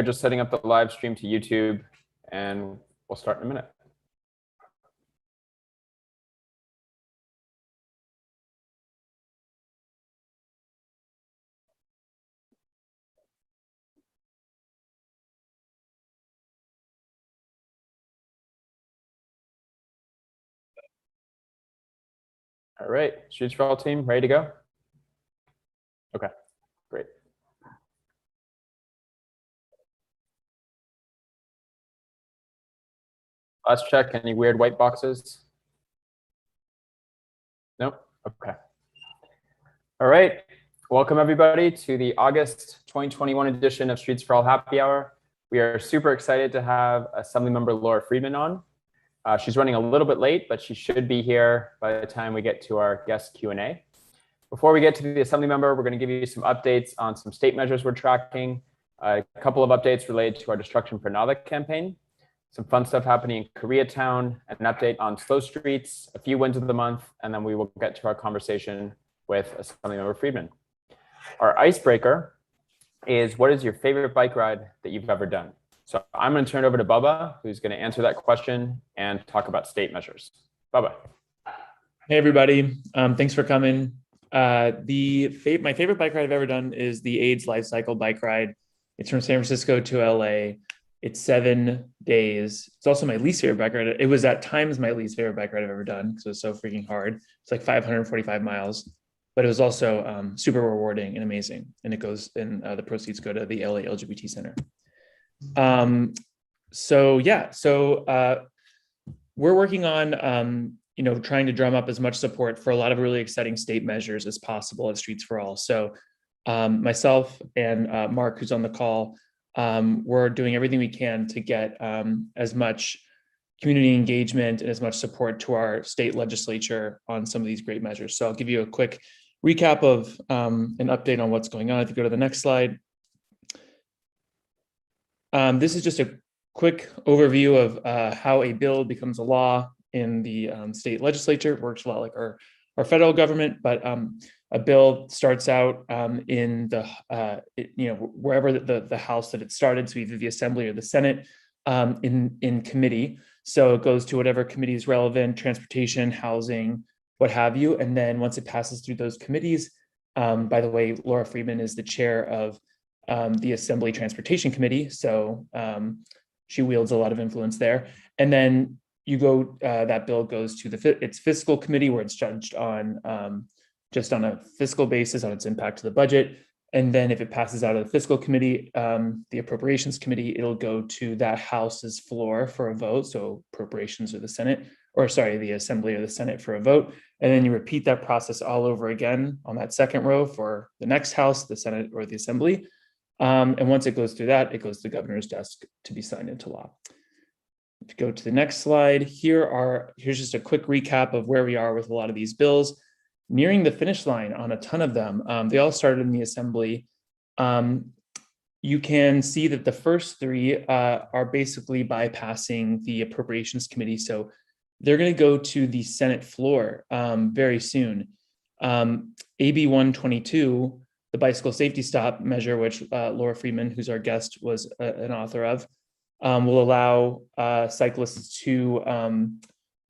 just setting up the live stream to YouTube, and we'll start in a minute. All right, Streets for All team, ready to go? Okay, great. Let's check any weird white boxes. Nope, okay. All right, welcome everybody to the August 2021 edition of Streets for All Happy Hour. We are super excited to have Assemblymember Laura Friedman on. She's running a little bit late, but she should be here by the time we get to our guest Q&A. Before we get to the Assemblymember, we're going to give you some updates on some state measures we're tracking, a couple of updates related to our Destruction for Nava campaign, some fun stuff happening in Koreatown, an update on slow streets, a few wins of the month, and then we will get to our conversation with Assemblymember Friedman. Our icebreaker is, what is your favorite bike ride that you've ever done? So I'm going to turn it over to Bubba, who's going to answer that question and talk about state measures. Bubba. Hey, everybody. Thanks for coming. My favorite bike ride I've ever done is the AIDS Life Cycle bike ride. It's from San Francisco to LA. It's 7 days. It's also my least favorite bike ride. It was at times my least favorite bike ride I've ever done because it was so freaking hard. It's like 545 miles, but it was also super rewarding and amazing. And it goes, and the proceeds go to the LA LGBT Center. We're working on, trying to drum up as much support for a lot of really exciting state measures as possible at Streets for All. So myself and Mark, who's on the call, we're doing everything we can to get as much community engagement and as much support to our state legislature on some of these great measures. So I'll give you a quick recap of an update on what's going on. If you go to the next slide. This is just a quick overview of how a bill becomes a law in the state legislature. It works a lot like our federal government, but a bill starts out in the, wherever the house that it started, so either the Assembly or the Senate, in committee. So it goes to whatever committee is relevant, transportation, housing, what have you. And then once it passes through those committees, by the way, Laura Friedman is the chair of the Assembly Transportation Committee. So she wields a lot of influence there. And then that bill goes to its fiscal committee, where it's judged on just on a fiscal basis on its impact to the budget. And then if it passes out of the fiscal committee, the appropriations committee, it'll go to that house's floor for a vote. So appropriations or the Assembly or the Senate for a vote. And then you repeat that process all over again on that second row for the next house, the Senate or the Assembly. And once it goes through that, it goes to the governor's desk to be signed into law. If you go to the next slide, here's just a quick recap of where we are with a lot of these bills. Nearing the finish line on a ton of them. They all started in the Assembly. You can see that the first three are basically bypassing the Appropriations Committee. So they're going to go to the Senate floor very soon. AB 122, the bicycle safety stop measure, which Laura Friedman, who's our guest, was an author of, will allow cyclists to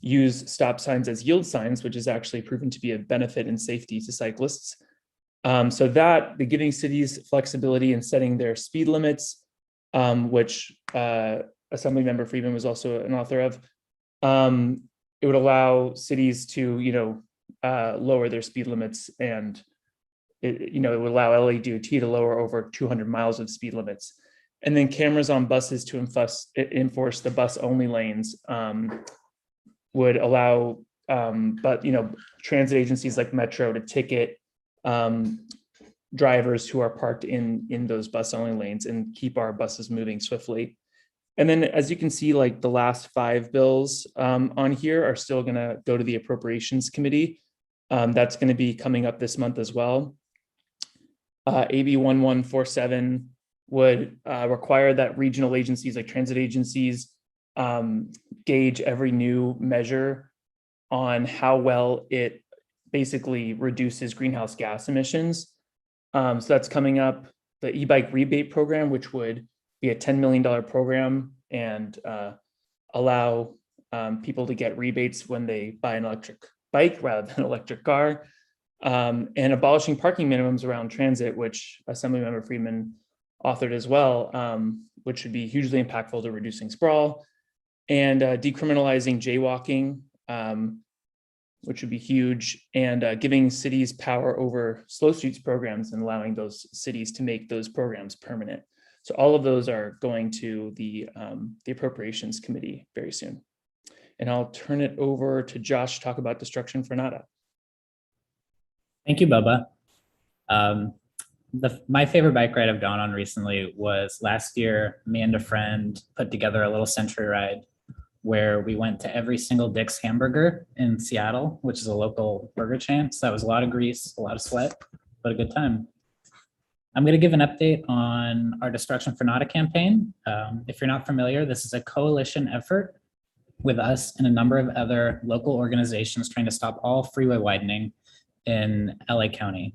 use stop signs as yield signs, which is actually proven to be a benefit and safety to cyclists. So that, giving cities flexibility in setting their speed limits, which Assemblymember Friedman was also an author of, it would allow cities to, lower their speed limits, and it would allow LADOT to lower over 200 miles of speed limits. And then cameras on buses to enforce the bus-only lanes would allow, transit agencies like Metro to ticket drivers who are parked in those bus-only lanes and keep our buses moving swiftly. And then, as you can see, like the last 5 bills on here are still going to go to the Appropriations Committee. That's going to be coming up this month as well. AB 1147 would require that regional agencies like transit agencies gauge every new measure on how well it basically reduces greenhouse gas emissions. So that's coming up. The e-bike rebate program, which would be a $10 million program and allow people to get rebates when they buy an electric bike rather than an electric car, and abolishing parking minimums around transit, which Assemblymember Friedman authored as well, which should be hugely impactful to reducing sprawl, and decriminalizing jaywalking, which would be huge, and giving cities power over slow streets programs and allowing those cities to make those programs permanent. So all of those are going to the Appropriations Committee very soon. And I'll turn it over to Josh to talk about destruction for nada. Thank you, Bubba. My favorite bike ride I've gone on recently was last year. Me and a friend put together a little century ride where we went to every single Dick's Hamburger in Seattle, which is a local burger chain. So that was a lot of grease, a lot of sweat, but a good time. I'm going to give an update on our Destruction for Nada campaign. If you're not familiar, this is a coalition effort with us and a number of other local organizations trying to stop all freeway widening in LA County.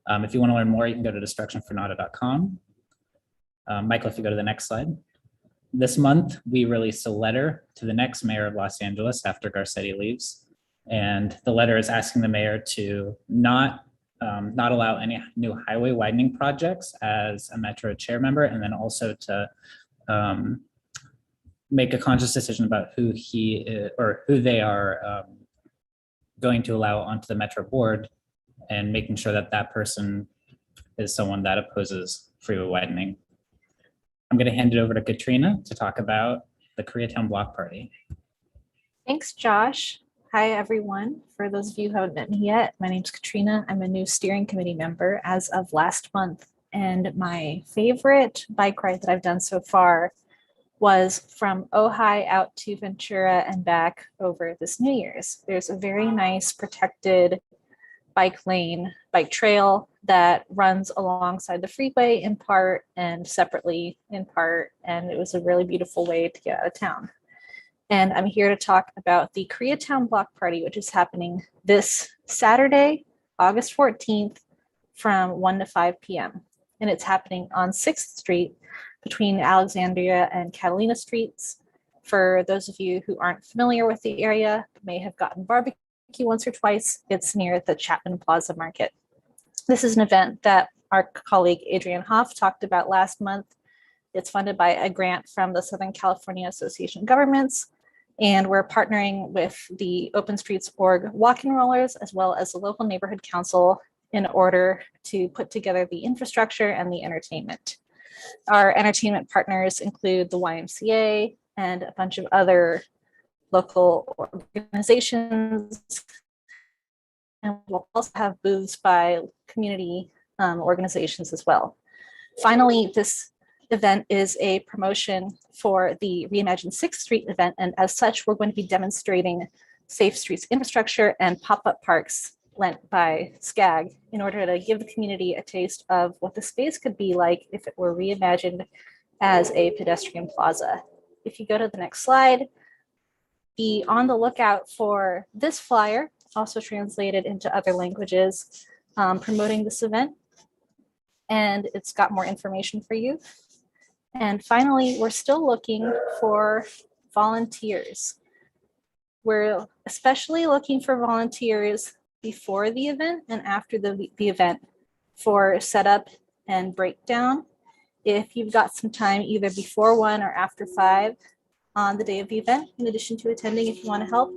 If you want to learn more, you can go to destructionfornada.com. Michael, if you go to the next slide. This month, we released a letter to the next mayor of Los Angeles after Garcetti leaves. And the letter is asking the mayor to not allow any new highway widening projects as a Metro chair member, and then also to make a conscious decision about who he is, or who they are going to allow onto the Metro board, and making sure that that person is someone that opposes freeway widening. I'm going to hand it over to Katrina to talk about the Koreatown Block Party. Thanks, Josh. Hi, everyone. For those of you who haven't met me yet, my name's Katrina. I'm a new steering committee member as of last month. And my favorite bike ride that I've done so far was from Ojai out to Ventura and back over this New Year's. There's a very nice protected bike lane, bike trail that runs alongside the freeway in part and separately in part. And it was a really beautiful way to get out of town. And I'm here to talk about the Koreatown Block Party, which is happening this Saturday, August 14th from 1 to 5 p.m. And it's happening on 6th Street between Alexandria and Catalina Streets. For those of you who aren't familiar with the area, may have gotten barbecue once or twice, it's near the Chapman Plaza Market. This is an event that our colleague Adrian Hoff talked about last month. It's funded by a grant from the Southern California Association of Governments, and we're partnering with the Open Streets Org walking rollers as well as the local neighborhood council in order to put together the infrastructure and the entertainment. Our entertainment partners include the YMCA and a bunch of other local organizations. And we'll also have booths by community organizations as well. Finally, this event is a promotion for the Reimagine 6th Street event. And as such, we're going to be demonstrating safe streets infrastructure and pop-up parks lent by SCAG in order to give the community a taste of what the space could be like if it were reimagined as a pedestrian plaza. If you go to the next slide, be on the lookout for this flyer, also translated into other languages, promoting this event. And it's got more information for you. And finally, we're still looking for volunteers. We're especially looking for volunteers before the event and after the event for setup and breakdown. If you've got some time either before 1 or after 5 on the day of the event, in addition to attending, if you want to help,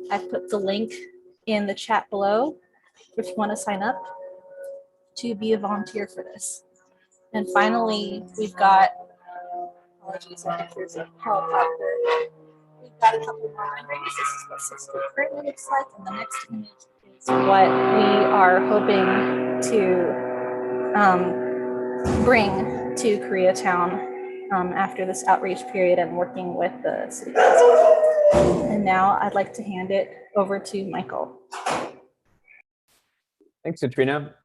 I've put the link in the chat below if you want to sign up to be a volunteer for this. And finally, we've got, apologies, I think there's a helicopter. We've got a couple more renderings. This is what 6 Street currently looks like, and the next image is what we are hoping to bring to Koreatown after this outreach period and working with the city council. And now I'd like to hand it over to Michael. Thanks, Katrina.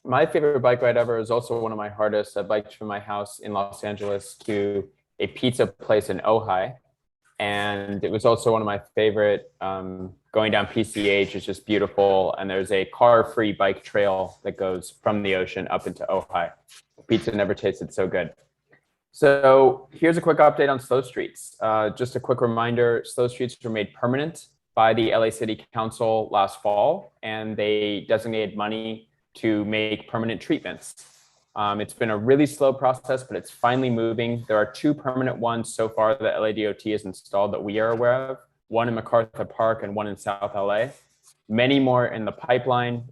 My favorite bike ride ever is also one of my hardest. I biked from my house in Los Angeles to a pizza place in Ojai. And it was also one of my favorite. Going down PCH is just beautiful. And there's a car-free bike trail that goes from the ocean up into Ojai. Pizza never tasted so good. So here's a quick update on slow streets. Just a quick reminder, slow streets were made permanent by the LA City Council last fall, and they designated money to make permanent treatments. It's been a really slow process, but it's finally moving. There are 2 permanent ones so far that LADOT has installed that we are aware of, one in MacArthur Park and one in South LA. Many more in the pipeline,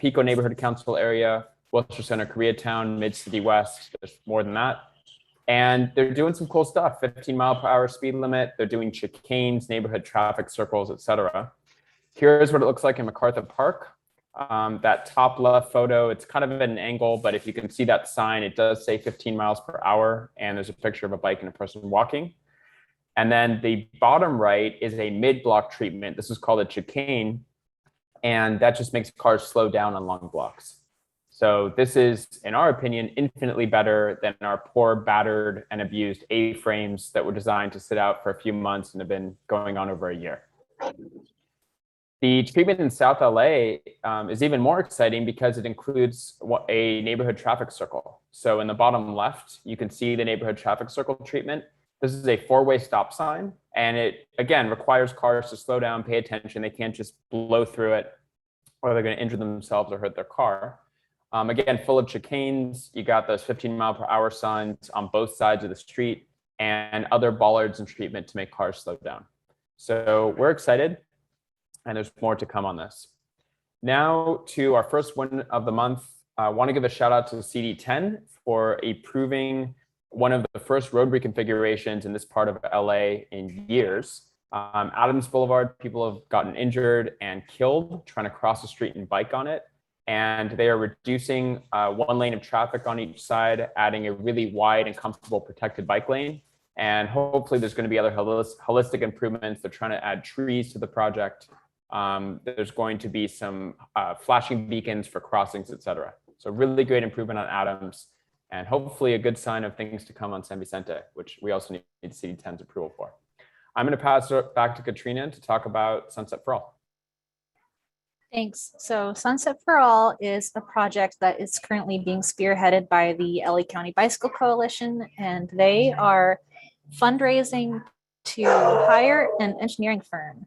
Pico Neighborhood Council area, Wilshire Center, Koreatown, Mid-City West, there's more than that. And they're doing some cool stuff, 15-mile-per-hour speed limit. They're doing chicanes, neighborhood traffic circles, etc. Here's what it looks like in MacArthur Park. That top left photo, it's kind of at an angle, but if you can see that sign, it does say 15 miles per hour, and there's a picture of a bike and a person walking. And then the bottom right is a mid-block treatment. This is called a chicane, and that just makes cars slow down on long blocks. So this is, in our opinion, infinitely better than our poor, battered, and abused A-frames that were designed to sit out for a few months and have been going on over a year. The treatment in South LA is even more exciting because it includes a neighborhood traffic circle. So in the bottom left, you can see the neighborhood traffic circle treatment. This is a 4-way stop sign, and it, again, requires cars to slow down, pay attention. They can't just blow through it, or they're going to injure themselves or hurt their car. Again, full of chicanes. You got those 15-mile-per-hour signs on both sides of the street and other bollards and treatment to make cars slow down. So we're excited, and there's more to come on this. Now to our first win of the month. I want to give a shout out to CD10 for approving one of the first road reconfigurations in this part of LA in years. Adams Boulevard, people have gotten injured and killed trying to cross the street and bike on it. And they are reducing 1 lane of traffic on each side, adding a really wide and comfortable protected bike lane. And hopefully there's going to be other holistic improvements. They're trying to add trees to the project. There's going to be some flashing beacons for crossings, etc. So really great improvement on Adams, and hopefully a good sign of things to come on San Vicente, which we also need CD10's approval for. I'm going to pass it back to Katrina to talk about Sunset for All. Thanks. So Sunset for All is a project that is currently being spearheaded by the LA County Bicycle Coalition, and they are fundraising to hire an engineering firm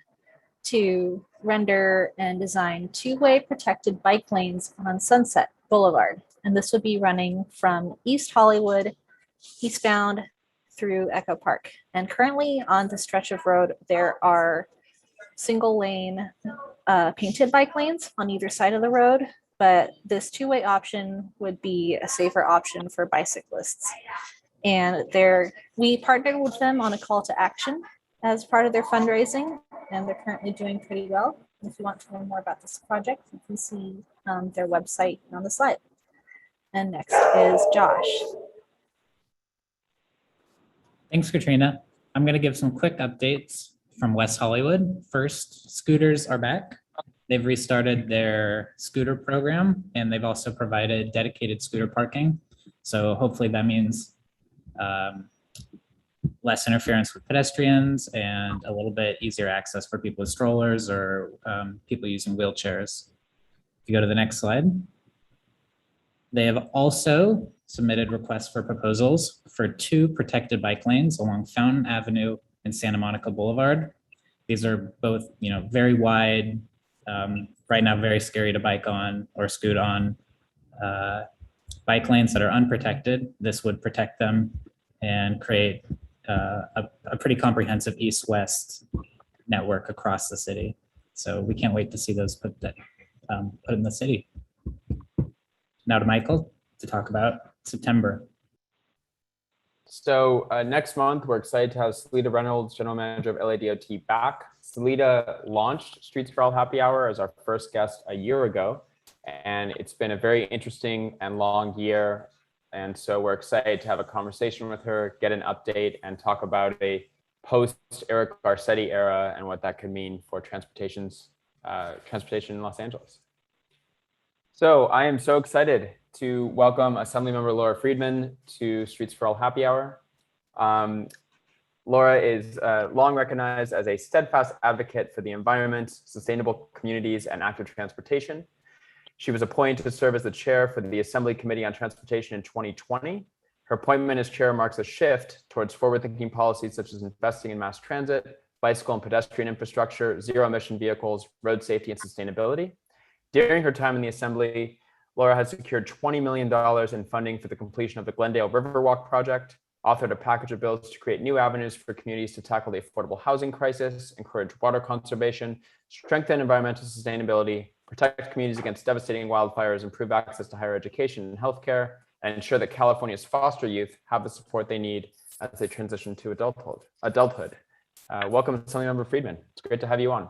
to render and design 2-way protected bike lanes on Sunset Boulevard. And this would be running from East Hollywood eastbound through Echo Park. And currently on the stretch of road, there are single lane painted bike lanes on either side of the road, but this 2-way option would be a safer option for bicyclists. And we partnered with them on a call to action as part of their fundraising, and they're currently doing pretty well. If you want to learn more about this project, you can see their website on the slide. And next is Josh. Thanks, Katrina. I'm going to give some quick updates from West Hollywood. First, scooters are back. They've restarted their scooter program, and they've also provided dedicated scooter parking. So hopefully that means less interference with pedestrians and a little bit easier access for people with strollers or people using wheelchairs. If you go to the next slide. They have also submitted requests for proposals for 2 protected bike lanes along Fountain Avenue and Santa Monica Boulevard. These are both, very wide, right now very scary to bike on or scoot on. Bike lanes that are unprotected. This would protect them and create a pretty comprehensive east-west network across the city. So we can't wait to see those put in the city. Now to Michael to talk about September. So next month, we're excited to have Salita Reynolds, General Manager of LADOT, back. Salita launched Streets for All Happy Hour as our first guest a year ago, and it's been a very interesting and long year. And so we're excited to have a conversation with her, get an update, and talk about a post-Eric Garcetti era and what that could mean for transportation in Los Angeles. So I am so excited to welcome Assemblymember Laura Friedman to Streets for All Happy Hour. Laura is long recognized as a steadfast advocate for the environment, sustainable communities, and active transportation. She was appointed to serve as the chair for the Assembly Committee on Transportation in 2020. Her appointment as chair marks a shift towards forward-thinking policies such as investing in mass transit, bicycle and pedestrian infrastructure, zero-emission vehicles, road safety, and sustainability. During her time in the Assembly, Laura has secured $20 million in funding for the completion of the Glendale Riverwalk project, authored a package of bills to create new avenues for communities to tackle the affordable housing crisis, encourage water conservation, strengthen environmental sustainability, protect communities against devastating wildfires, improve access to higher education and healthcare, and ensure that California's foster youth have the support they need as they transition to adulthood. Welcome, Assemblymember Friedman. It's great to have you on.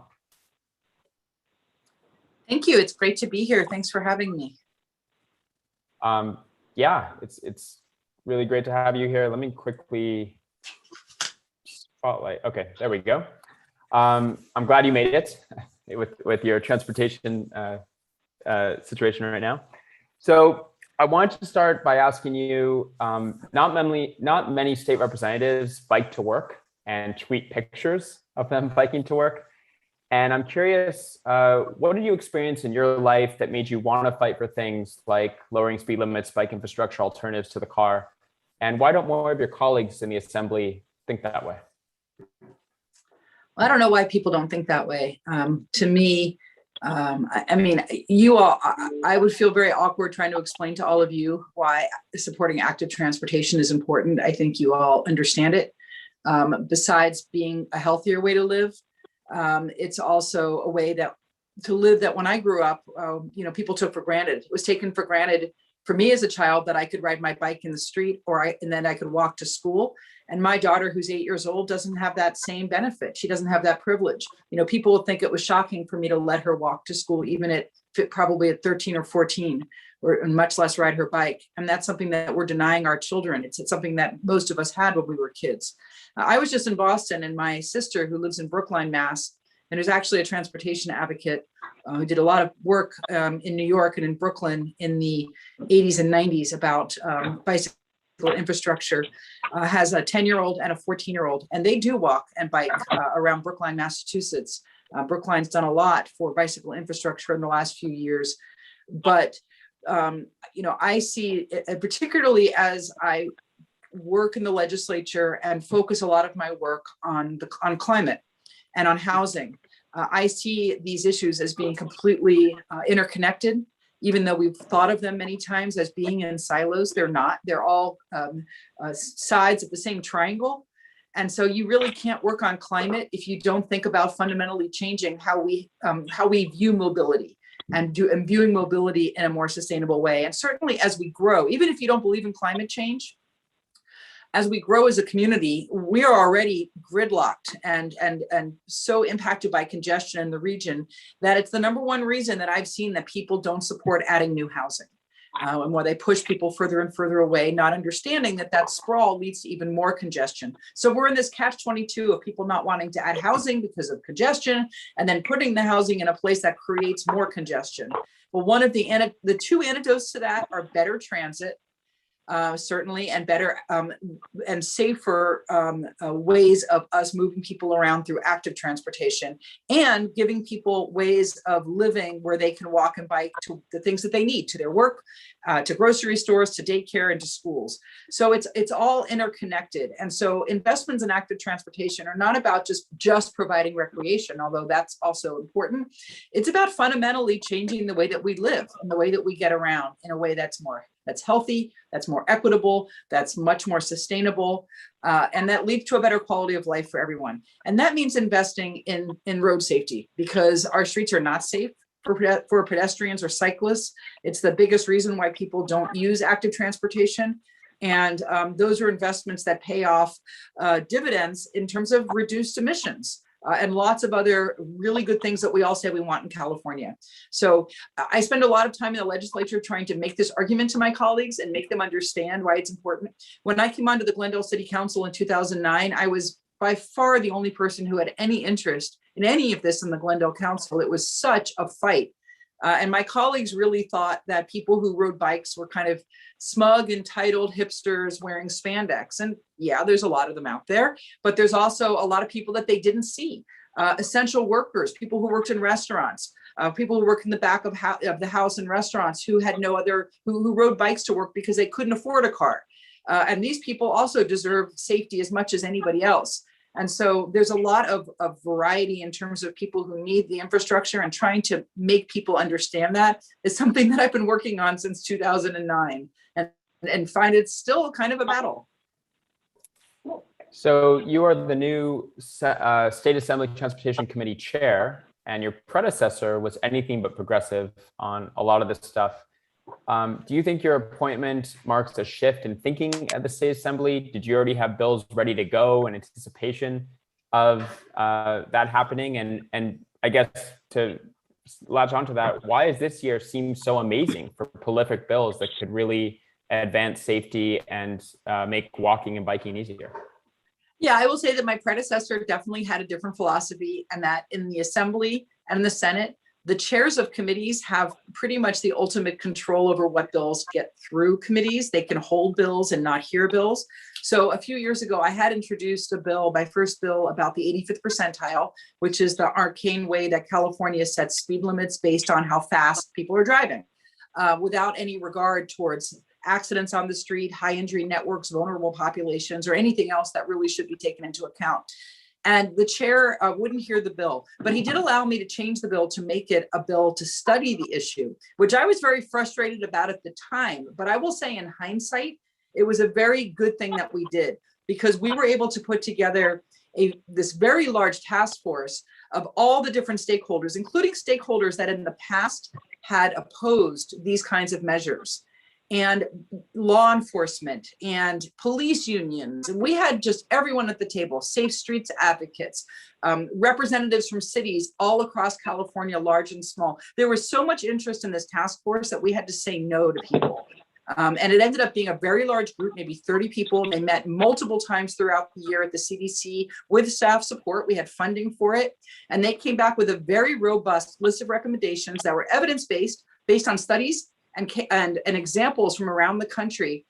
Thank you. It's great to be here. Thanks for having me. Yeah, it's really great to have you here. Let me quickly spotlight. Okay, there we go. I'm glad you made it with your transportation situation right now. So I want to start by asking you, not many state representatives bike to work and tweet pictures of them biking to work. And I'm curious, what did you experience in your life that made you want to fight for things like lowering speed limits, bike infrastructure alternatives to the car? And why don't more of your colleagues in the Assembly think that way? Well, I don't know why people don't think that way. To me, I mean, you all, I would feel very awkward trying to explain to all of you why supporting active transportation is important. I think you all understand it. Besides being a healthier way to live, it's also a way to live that when I grew up, people took for granted. It was taken for granted for me as a child that I could ride my bike in the street and then I could walk to school. And my daughter, who's 8 years old, doesn't have that same benefit. She doesn't have that privilege. People would think it was shocking for me to let her walk to school, even probably at 13 or 14, or much less ride her bike. And that's something that we're denying our children. It's something that most of us had when we were kids. I was just in Boston, and my sister, who lives in Brookline, Mass, and who's actually a transportation advocate, who did a lot of work in New York and in Brooklyn in the 80s and 90s about bicycle infrastructure, has a 10-year-old and a 14-year-old, and they do walk and bike around Brookline, Massachusetts. Brookline's done a lot for bicycle infrastructure in the last few years, but I see, particularly as I work in the legislature and focus a lot of my work on climate and on housing, I see these issues as being completely interconnected. Even though we've thought of them many times as being in silos, they're not. They're all sides of the same triangle. And so you really can't work on climate if you don't think about fundamentally changing how we view mobility and viewing mobility in a more sustainable way. And certainly as we grow, even if you don't believe in climate change, as we grow as a community, we are already gridlocked and so impacted by congestion in the region that it's the number one reason that I've seen that people don't support adding new housing. And why they push people further and further away, not understanding that sprawl leads to even more congestion. So we're in this catch-22 of people not wanting to add housing because of congestion, and then putting the housing in a place that creates more congestion. But one of the two antidotes to that are better transit, certainly, and better and safer ways of us moving people around through active transportation, and giving people ways of living where they can walk and bike to the things that they need, to their work, to grocery stores, to daycare, and to schools. So it's all interconnected. And so investments in active transportation are not about just providing recreation, although that's also important. It's about fundamentally changing the way that we live and the way that we get around in a way that's healthy, that's more equitable, that's much more sustainable, and that leads to a better quality of life for everyone. And that means investing in road safety, because our streets are not safe for pedestrians or cyclists. It's the biggest reason why people don't use active transportation. And those are investments that pay off dividends in terms of reduced emissions. And lots of other really good things that we all say we want in California. So I spend a lot of time in the legislature trying to make this argument to my colleagues and make them understand why it's important. When I came onto the Glendale City Council in 2009, I was by far the only person who had any interest in any of this in the Glendale Council. It was such a fight. And my colleagues really thought that people who rode bikes were kind of smug, entitled hipsters wearing spandex. And yeah, there's a lot of them out there, but there's also a lot of people that they didn't see. Essential workers, people who worked in restaurants, people who work in the back of the house in restaurants who had no other, who rode bikes to work because they couldn't afford a car. And these people also deserve safety as much as anybody else. And so there's a lot of variety in terms of people who need the infrastructure, and trying to make people understand that is something that I've been working on since 2009, and find it's still kind of a battle. So you are the new State Assembly Transportation Committee chair, and your predecessor was anything but progressive on a lot of this stuff. Do you think your appointment marks a shift in thinking at the State Assembly? Did you already have bills ready to go in anticipation of that happening? And I guess to latch onto that, why does this year seem so amazing for prolific bills that could really advance safety and make walking and biking easier? Yeah, I will say that my predecessor definitely had a different philosophy, and that in the Assembly and in the Senate, the chairs of committees have pretty much the ultimate control over what bills get through committees. They can hold bills and not hear bills. So a few years ago, I had introduced a bill, my first bill, about the 85th percentile, which is the arcane way that California sets speed limits based on how fast people are driving, without any regard towards accidents on the street, high injury networks, vulnerable populations, or anything else that really should be taken into account. And the chair wouldn't hear the bill, but he did allow me to change the bill to make it a bill to study the issue, which I was very frustrated about at the time. But I will say, in hindsight, it was a very good thing that we did, because we were able to put together this very large task force of all the different stakeholders, including stakeholders that in the past had opposed these kinds of measures, and law enforcement and police unions. And we had just everyone at the table, Safe Streets advocates, representatives from cities all across California, large and small. There was so much interest in this task force that we had to say no to people. And it ended up being a very large group, maybe 30 people. They met multiple times throughout the year at the CDC with staff support. We had funding for it. And they came back with a very robust list of recommendations that were evidence-based, based on studies and examples from around the country,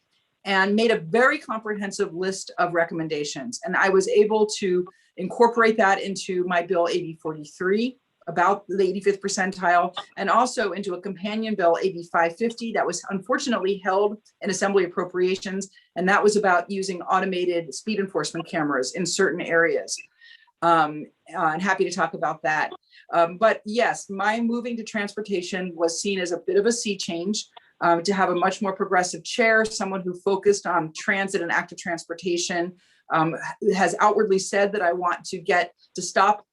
and made a very comprehensive list of recommendations. And I was able to incorporate that into my bill AB 43 about the 85th percentile, and also into a companion bill AB 550 that was unfortunately held in Assembly Appropriations. And that was about using automated speed enforcement cameras in certain areas. And happy to talk about that. But yes, my moving to transportation was seen as a bit of a sea change, to have a much more progressive chair, someone who focused on transit and active transportation, has outwardly said that I want to stop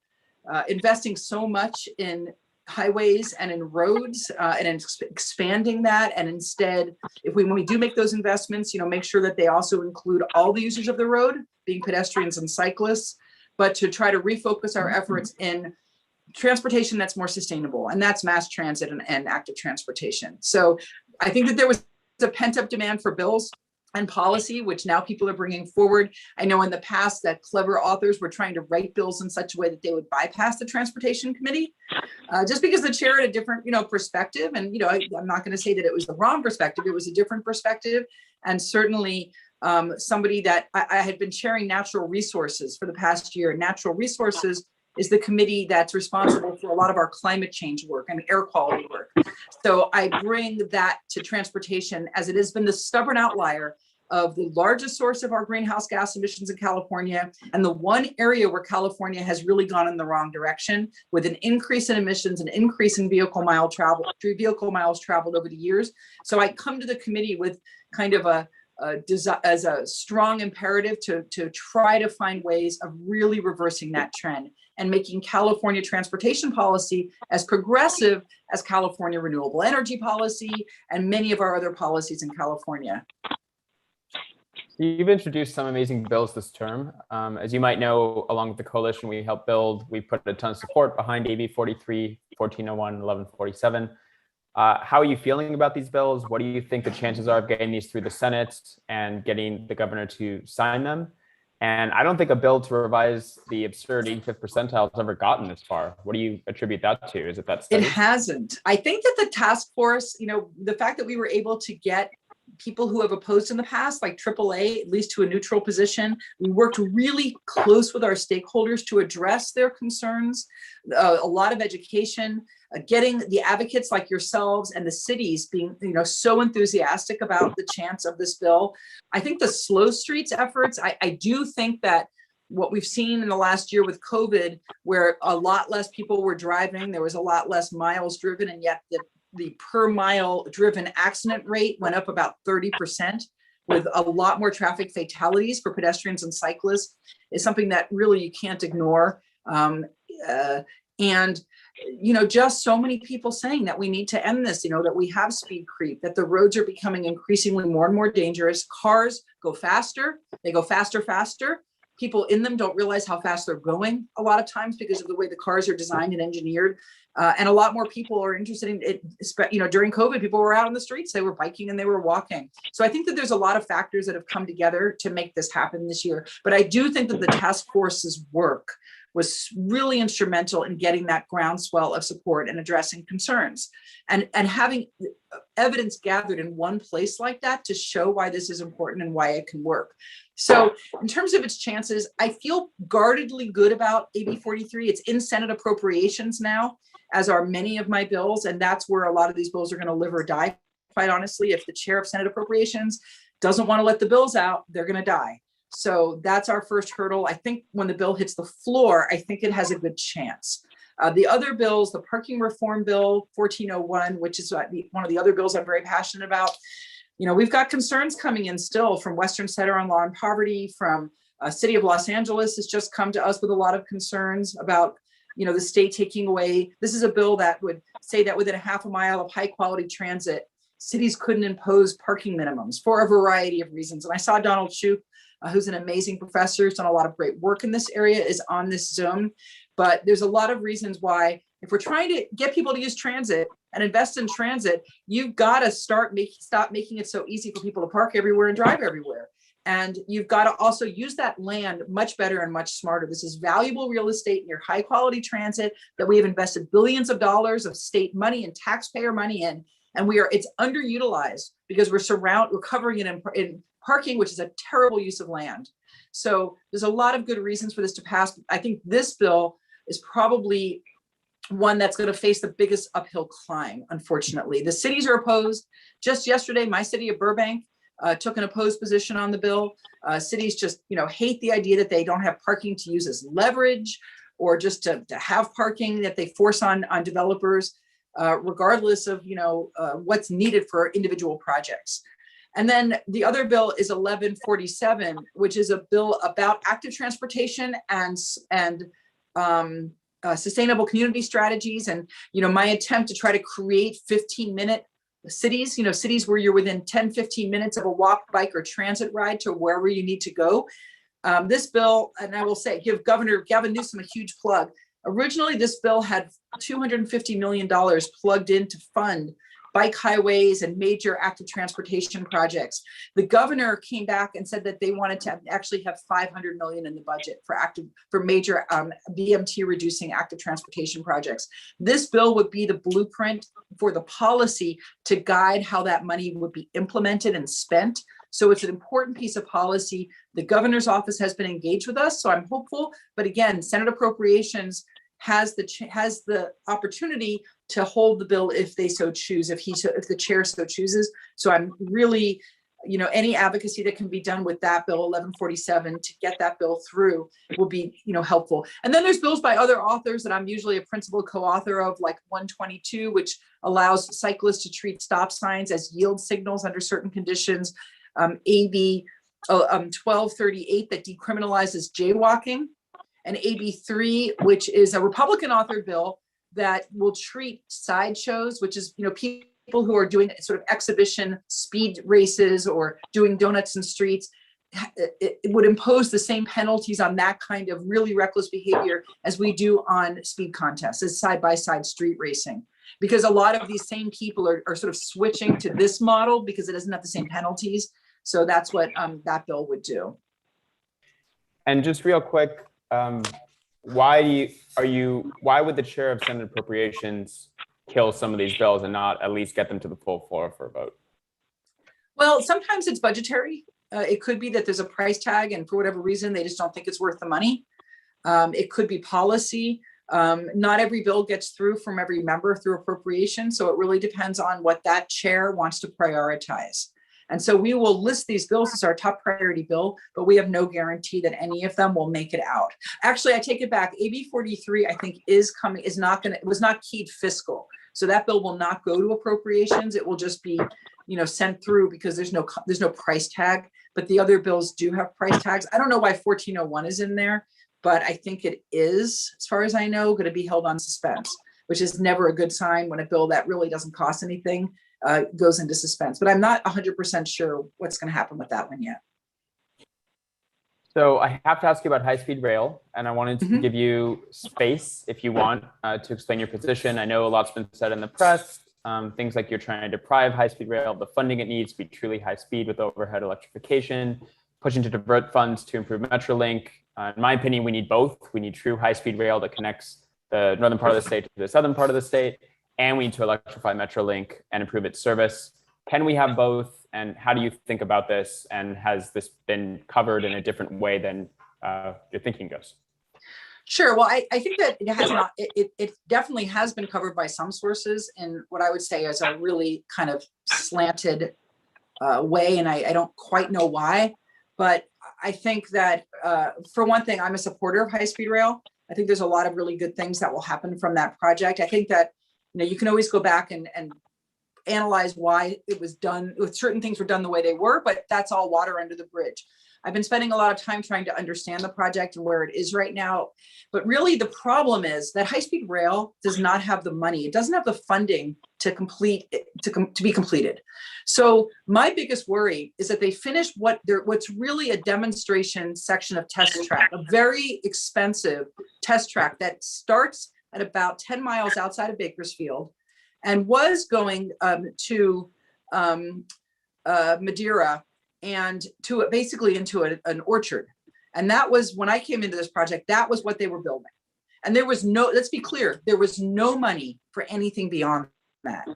investing so much in highways and in roads, and in expanding that. And instead, when we do make those investments, make sure that they also include all the users of the road, being pedestrians and cyclists, but to try to refocus our efforts in transportation that's more sustainable, and that's mass transit and active transportation. So I think that there was a pent-up demand for bills and policy, which now people are bringing forward. I know in the past that clever authors were trying to write bills in such a way that they would bypass the Transportation Committee, just because the chair had a different, perspective. And, I'm not going to say that it was the wrong perspective. It was a different perspective. And certainly somebody that I had been chairing natural resources for the past year. Natural resources is the committee that's responsible for a lot of our climate change work and air quality work. So I bring that to transportation, as it has been the stubborn outlier of the largest source of our greenhouse gas emissions in California, and the one area where California has really gone in the wrong direction, with an increase in emissions, an increase in vehicle miles traveled over the years. So I come to the committee with kind of as a strong imperative to try to find ways of really reversing that trend and making California transportation policy as progressive as California renewable energy policy and many of our other policies in California. You've introduced some amazing bills this term. As you might know, along with the coalition we helped build, we put a ton of support behind AB 43, 1401, 1147. How are you feeling about these bills? What do you think the chances are of getting these through the Senate and getting the governor to sign them? And I don't think a bill to revise the absurd 85th percentile has ever gotten this far. What do you attribute that to? Is it that study? It hasn't. I think that the task force, the fact that we were able to get people who have opposed in the past, like AAA, at least to a neutral position. We worked really close with our stakeholders to address their concerns, a lot of education. getting the advocates like yourselves and the cities being, so enthusiastic about the chance of this bill. I think the slow streets efforts, I do think that what we've seen in the last year with COVID, where a lot less people were driving, there was a lot less miles driven, and yet the per mile driven accident rate went up about 30%, with a lot more traffic fatalities for pedestrians and cyclists, is something that really you can't ignore. And just so many people saying that we need to end this, that we have speed creep, that the roads are becoming increasingly more and more dangerous. Cars go faster, they go faster. People in them don't realize how fast they're going a lot of times because of the way the cars are designed and engineered. And a lot more people are interested in it. During COVID, people were out on the streets, they were biking and they were walking. So I think that there's a lot of factors that have come together to make this happen this year. But I do think that the task force's work was really instrumental in getting that groundswell of support and addressing concerns, and having evidence gathered in one place like that to show why this is important and why it can work. So in terms of its chances, I feel guardedly good about AB 43. It's in Senate appropriations now, as are many of my bills. And that's where a lot of these bills are going to live or die. Quite honestly, if the chair of Senate appropriations doesn't want to let the bills out, they're going to die. So that's our first hurdle. I think when the bill hits the floor, I think it has a good chance. The other bills, the parking reform bill 1401, which is one of the other bills I'm very passionate about. We've got concerns coming in still from Western Center on Law and Poverty, from City of Los Angeles has just come to us with a lot of concerns about, the state taking away. This is a bill that would say that within a half a mile of high quality transit, cities couldn't impose parking minimums for a variety of reasons. And I saw Donald Shoup, who's an amazing professor, who's done a lot of great work in this area, is on this zone. But there's a lot of reasons why, if we're trying to get people to use transit and invest in transit, you've got to stop making it so easy for people to park everywhere and drive everywhere. And you've got to also use that land much better and much smarter. This is valuable real estate near high quality transit that we have invested billions of dollars of state money and taxpayer money in. And it's underutilized because we're covering it in parking, which is a terrible use of land. So there's a lot of good reasons for this to pass. I think this bill is probably one that's going to face the biggest uphill climb, unfortunately. The cities are opposed. Just yesterday, my city of Burbank took an opposed position on the bill. Cities just, hate the idea that they don't have parking to use as leverage, or just to have parking that they force on developers, regardless of, what's needed for individual projects. And then the other bill is 1147, which is a bill about active transportation and sustainable community strategies. And, my attempt to try to create 15-minute cities, cities where you're within 10, 15 minutes of a walk, bike, or transit ride to wherever you need to go. This bill, and I will say, give Governor Gavin Newsom a huge plug. Originally, this bill had $250 million plugged in to fund bike highways and major active transportation projects. The governor came back and said that they wanted to actually have $500 million in the budget for major BMT reducing active transportation projects. This bill would be the blueprint for the policy to guide how that money would be implemented and spent. So it's an important piece of policy. The governor's office has been engaged with us, so I'm hopeful. But again, Senate Appropriations has the opportunity to hold the bill if they so choose, if the chair so chooses. So I'm really, any advocacy that can be done with that bill 1147 to get that bill through will be, helpful. And then there's bills by other authors that I'm usually a principal co-author of, like 122, which allows cyclists to treat stop signs as yield signals under certain conditions. AB 1238 that decriminalizes jaywalking. And AB 3, which is a Republican authored bill that will treat sideshows, which is, people who are doing sort of exhibition speed races or doing donuts in streets. It would impose the same penalties on that kind of really reckless behavior as we do on speed contests, as side-by-side street racing. Because a lot of these same people are sort of switching to this model because it doesn't have the same penalties. So that's what that bill would do. And just real quick, why would the chair of Senate Appropriations kill some of these bills and not at least get them to the full floor for a vote? Well, sometimes it's budgetary. It could be that there's a price tag and for whatever reason, they just don't think it's worth the money. It could be policy. Not every bill gets through from every member through appropriation. So it really depends on what that chair wants to prioritize. And so we will list these bills as our top priority bill, but we have no guarantee that any of them will make it out. Actually, I take it back. AB 43, I think, is coming, is not going to, it was not keyed fiscal. So that bill will not go to appropriations. It will just be, sent through because there's no price tag, but the other bills do have price tags. I don't know why 1401 is in there, but I think it is, as far as I know, going to be held on suspense, which is never a good sign when a bill that really doesn't cost anything goes into suspense. But I'm not 100% sure what's going to happen with that one yet. So I have to ask you about high-speed rail, and I wanted to give you space, if you want, to explain your position. I know a lot's been said in the press, things like you're trying to deprive high-speed rail of the funding it needs to be truly high-speed with overhead electrification, pushing to divert funds to improve Metrolink. In my opinion, we need both. We need true high-speed rail that connects the northern part of the state to the southern part of the state, and we need to electrify Metrolink and improve its service. Can we have both? And how do you think about this? And has this been covered in a different way than your thinking goes? Sure. Well, I think that it has not. It definitely has been covered by some sources in what I would say is a really kind of slanted way, and I don't quite know why. But I think that for one thing, I'm a supporter of high-speed rail. I think there's a lot of really good things that will happen from that project. I think that you can always go back and analyze why it was done. Certain things were done the way they were, but that's all water under the bridge. I've been spending a lot of time trying to understand the project and where it is right now. But really the problem is that high-speed rail does not have the money. It doesn't have the funding to be completed. So my biggest worry is that they finished what's really a demonstration section of test track, a very expensive test track that starts at about 10 miles outside of Bakersfield and was going to Madeira and to basically into an orchard. And that was, when I came into this project, that was what they were building. And there was no, let's be clear, there was no money for anything beyond that.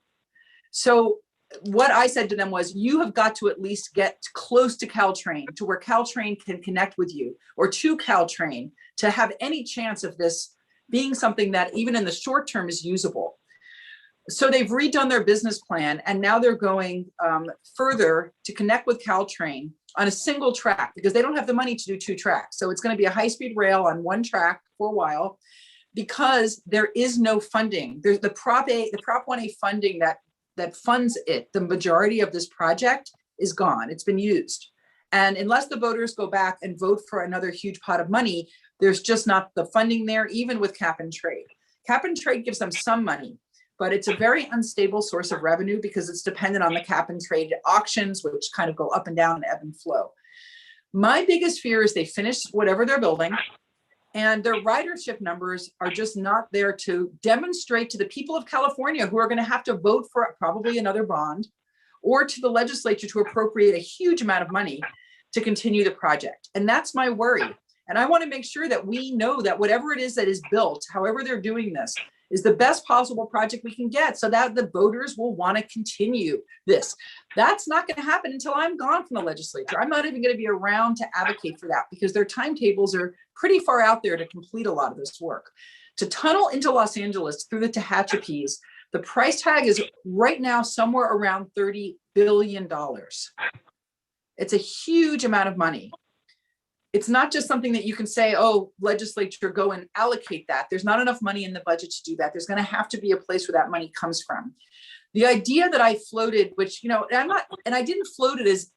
So what I said to them was, you have got to at least get close to Caltrain, to where Caltrain can connect with you, or to Caltrain, to have any chance of this being something that even in the short term is usable. So they've redone their business plan, and now they're going further to connect with Caltrain on a single track because they don't have the money to do two tracks. So it's going to be a high-speed rail on one track for a while because there is no funding. There's the Prop 1A funding that funds it. The majority of this project is gone. It's been used. And unless the voters go back and vote for another huge pot of money, there's just not the funding there, even with cap and trade. Cap and trade gives them some money, but it's a very unstable source of revenue because it's dependent on the cap and trade auctions, which kind of go up and down and ebb and flow. My biggest fear is they finish whatever they're building and their ridership numbers are just not there to demonstrate to the people of California who are going to have to vote for probably another bond, or to the legislature to appropriate a huge amount of money to continue the project. And that's my worry. And I want to make sure that we know that whatever it is that is built, however they're doing this, is the best possible project we can get so that the voters will want to continue this. That's not going to happen until I'm gone from the legislature. I'm not even going to be around to advocate for that because their timetables are pretty far out there to complete a lot of this work. To tunnel into Los Angeles through the Tehachapi's, the price tag is right now somewhere around $30 billion. It's a huge amount of money. It's not just something that you can say, oh, legislature, go and allocate that. There's not enough money in the budget to do that. There's going to have to be a place where that money comes from. The idea that I floated, which, and I didn't float it as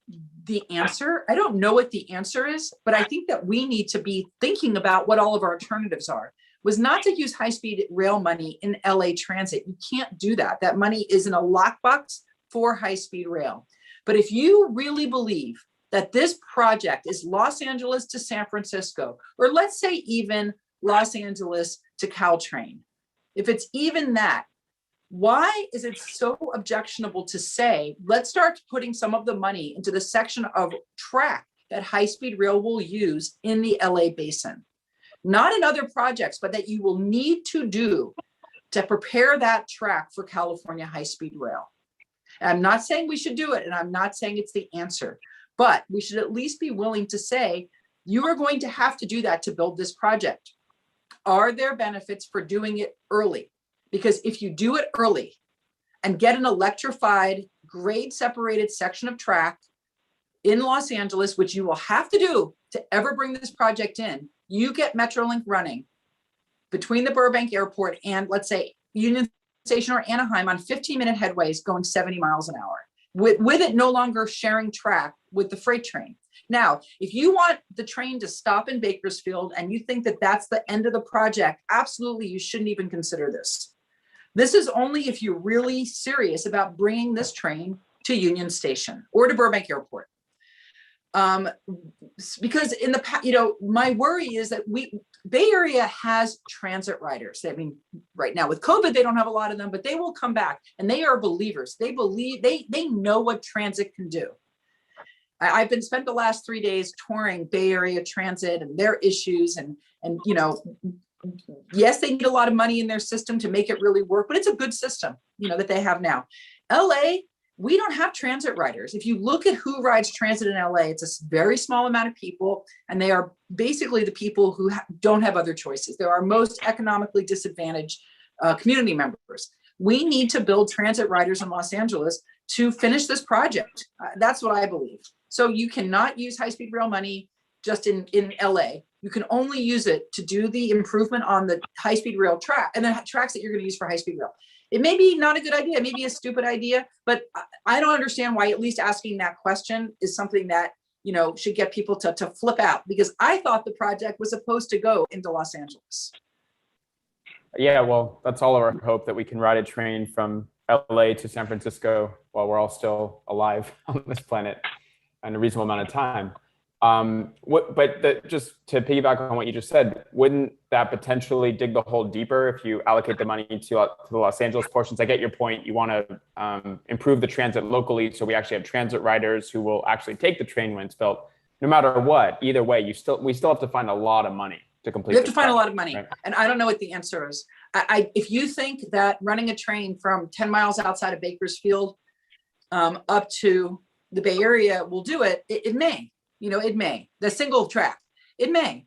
the answer. I don't know what the answer is, but I think that we need to be thinking about what all of our alternatives are, was not to use high-speed rail money in LA Transit. You can't do that. That money is in a lockbox for high-speed rail. But if you really believe that this project is Los Angeles to San Francisco, or let's say even Los Angeles to Caltrain, if it's even that, why is it so objectionable to say, let's start putting some of the money into the section of track that high-speed rail will use in the LA basin? Not in other projects, but that you will need to do to prepare that track for California high-speed rail. And I'm not saying we should do it, and I'm not saying it's the answer, but we should at least be willing to say, you are going to have to do that to build this project. are there benefits for doing it early? Because if you do it early and get an electrified, grade separated section of track in Los Angeles, which you will have to do to ever bring this project in, you get Metrolink running between the Burbank Airport and, let's say, Union Station or Anaheim on 15-minute headways going 70 miles an hour, with it no longer sharing track with the freight train. Now, if you want the train to stop in Bakersfield and you think that that's the end of the project, absolutely, you shouldn't even consider this. This is only if you're really serious about bringing this train to Union Station or to Burbank Airport. Because in the past, my worry is that Bay Area has transit riders. I mean, right now with COVID, they don't have a lot of them, but they will come back, and they are believers. They believe, they know what transit can do. I've been spent the last 3 days touring Bay Area transit and their issues, and yes, they need a lot of money in their system to make it really work, but it's a good system, that they have now. LA, we don't have transit riders. If you look at who rides transit in LA, it's a very small amount of people, and they are basically the people who don't have other choices. They're our most economically disadvantaged community members. We need to build transit riders in Los Angeles to finish this project. That's what I believe. So you cannot use high-speed rail money just in LA. You can only use it to do the improvement on the high-speed rail track and the tracks that you're going to use for high-speed rail. It may be not a good idea, it may be a stupid idea, but I don't understand why at least asking that question is something that, should get people to flip out, because I thought the project was supposed to go into Los Angeles. Yeah, well, that's all our hope, that we can ride a train from LA to San Francisco while we're all still alive on this planet in a reasonable amount of time. Just to piggyback on what you just said, wouldn't that potentially dig the hole deeper if you allocate the money to the Los Angeles portions? I get your point. You want to improve the transit locally, so we actually have transit riders who will actually take the train when it's built. No matter what, either way, we still have to find a lot of money to complete. We have to find project, a lot of money, right? And I don't know what the answer is. If you think that running a train from 10 miles outside of Bakersfield up to the Bay Area will do it, it may. It may. The single track, it may.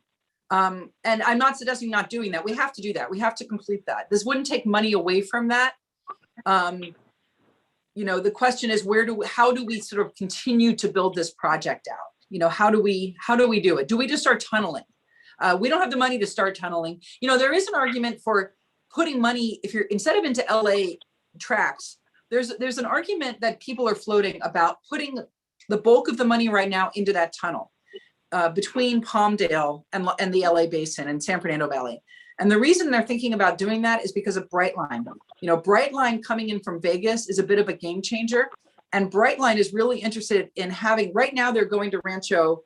And I'm not suggesting not doing that. We have to do that. We have to complete that. This wouldn't take money away from that. The question is, how do we sort of continue to build this project out? How do we do it? Do we just start tunneling? We don't have the money to start tunneling. There is an argument for putting money, if you're instead of into LA tracks, there's an argument that people are floating about putting the bulk of the money right now into that tunnel between Palmdale and the LA Basin and San Fernando Valley. And the reason they're thinking about doing that is because of Brightline. Brightline coming in from Vegas is a bit of a game changer. And Brightline is really interested in having, right now they're going to Rancho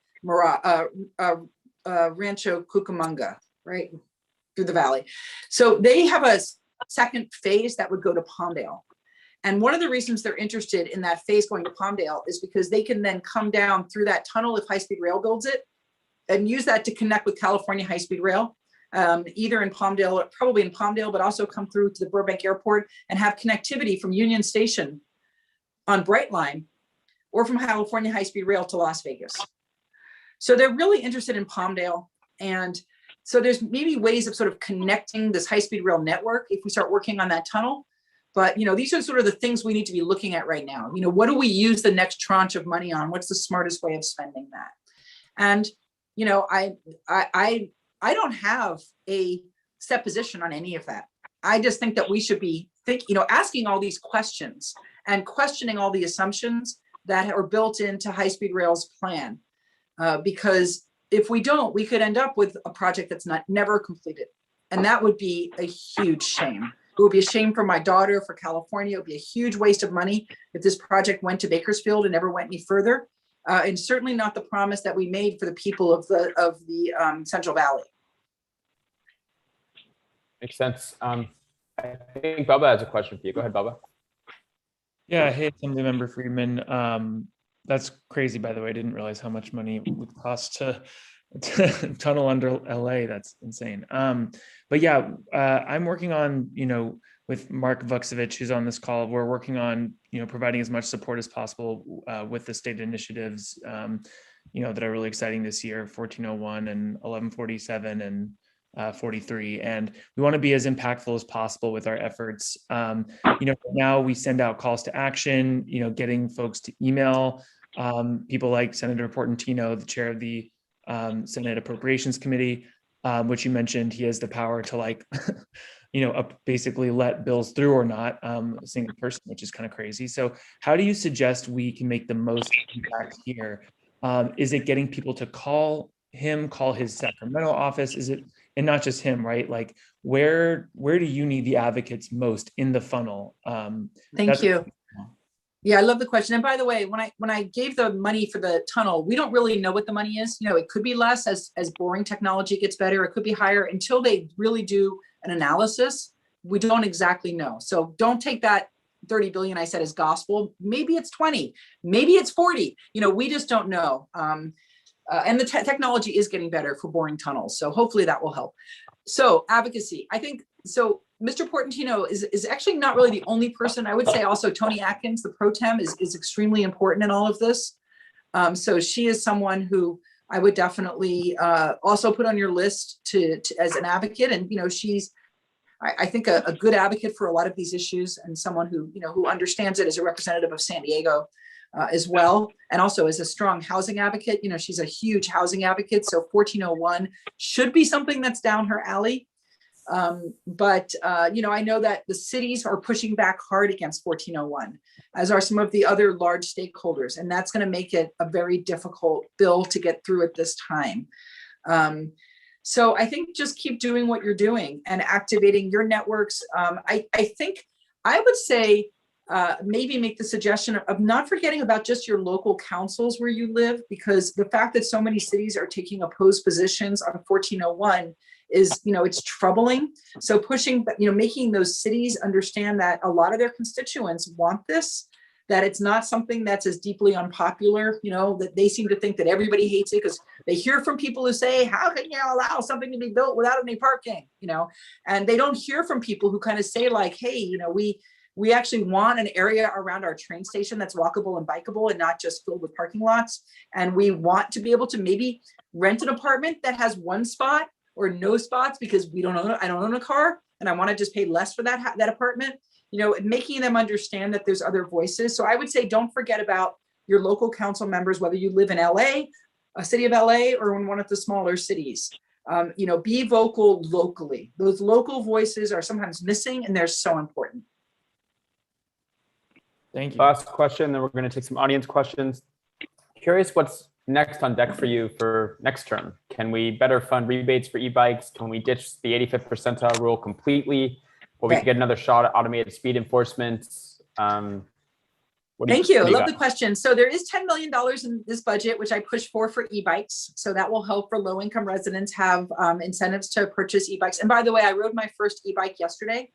Cucamonga, right through the valley. So they have a second phase that would go to Palmdale. And one of the reasons they're interested in that phase going to Palmdale is because they can then come down through that tunnel if high-speed rail builds it and use that to connect with California high-speed rail, either in Palmdale, probably in Palmdale, but also come through to the Burbank Airport and have connectivity from Union Station on Brightline or from California high-speed rail to Las Vegas. So they're really interested in Palmdale. And so there's maybe ways of sort of connecting this high-speed rail network if we start working on that tunnel. But, these are sort of the things we need to be looking at right now. What do we use the next tranche of money on? What's the smartest way of spending that? And, I don't have a set position on any of that. I just think that we should be asking all these questions and questioning all the assumptions that are built into high-speed rail's plan. Because if we don't, we could end up with a project that's never completed. And that would be a huge shame. It would be a shame for my daughter, for California. It would be a huge waste of money if this project went to Bakersfield and never went any further. And certainly not the promise that we made for the people of the Central Valley. Makes sense. I think Bubba has a question for you. Go ahead, Bubba. Yeah, hey, Assemblymember Friedman. That's crazy, by the way. I didn't realize how much money it would cost to tunnel under LA. That's insane. But yeah, I'm working on, with Mark Vuksevich, who's on this call, we're working on, providing as much support as possible with the state initiatives, that are really exciting this year, 1401 and 1147 and 43, and we want to be as impactful as possible with our efforts. Now we send out calls to action, getting folks to email people like Senator Portantino, the chair of the Senate Appropriations Committee, which you mentioned. He has the power to basically let bills through or not, a single person, which is kind of crazy. So how do you suggest we can make the most impact here? Is it getting people to call his Sacramento office? Is it, and not just him, right? Like where do you need the advocates most in the funnel? Thank you. Yeah, I love the question. And by the way, when I gave the money for the tunnel, we don't really know what the money is. It could be less as boring technology gets better. It could be higher until they really do an analysis. We don't exactly know. So don't take that 30 billion I said as gospel. Maybe it's 20, maybe it's 40. We just don't know. And the technology is getting better for boring tunnels. So hopefully that will help. So advocacy, I think, so Mr. Portantino is actually not really the only person. I would say also Tony Atkins, the pro tem, is extremely important in all of this. So she is someone who I would definitely also put on your list to as an advocate. And, she's, I think, a good advocate for a lot of these issues, and someone who, who understands it as a representative of San Diego as well. And also as a strong housing advocate. She's a huge housing advocate. So 1401 should be something that's down her alley. But I know that the cities are pushing back hard against 1401, as are some of the other large stakeholders. And that's going to make it a very difficult bill to get through at this time. So I think just keep doing what you're doing and activating your networks. I think I would say maybe make the suggestion of not forgetting about just your local councils where you live, because the fact that so many cities are taking opposed positions on 1401 is, it's troubling. So pushing, making those cities understand that a lot of their constituents want this, that it's not something that's as deeply unpopular, that they seem to think that everybody hates it because they hear from people who say, how can you allow something to be built without any parking, and they don't hear from people who kind of say like, hey, we actually want an area around our train station that's walkable and bikeable and not just filled with parking lots. And we want to be able to maybe rent an apartment that has one spot or no spots because I don't own a car and I want to just pay less for that apartment, making them understand that there's other voices. So I would say, don't forget about your local council members, whether you live in LA, a city of LA, or in one of the smaller cities. Be vocal locally. Those local voices are sometimes missing and they're so important. Thank you. Last question, then we're going to take some audience questions. Curious what's next on deck for you for next term. Can we better fund rebates for e-bikes? Can we ditch the 85th percentile rule completely? Will we get another shot at automated speed enforcement? Thank you. I love the question. So there is $10 million in this budget, which I push for e-bikes. So that will help for low-income residents have incentives to purchase e-bikes. And by the way, I rode my first e-bike yesterday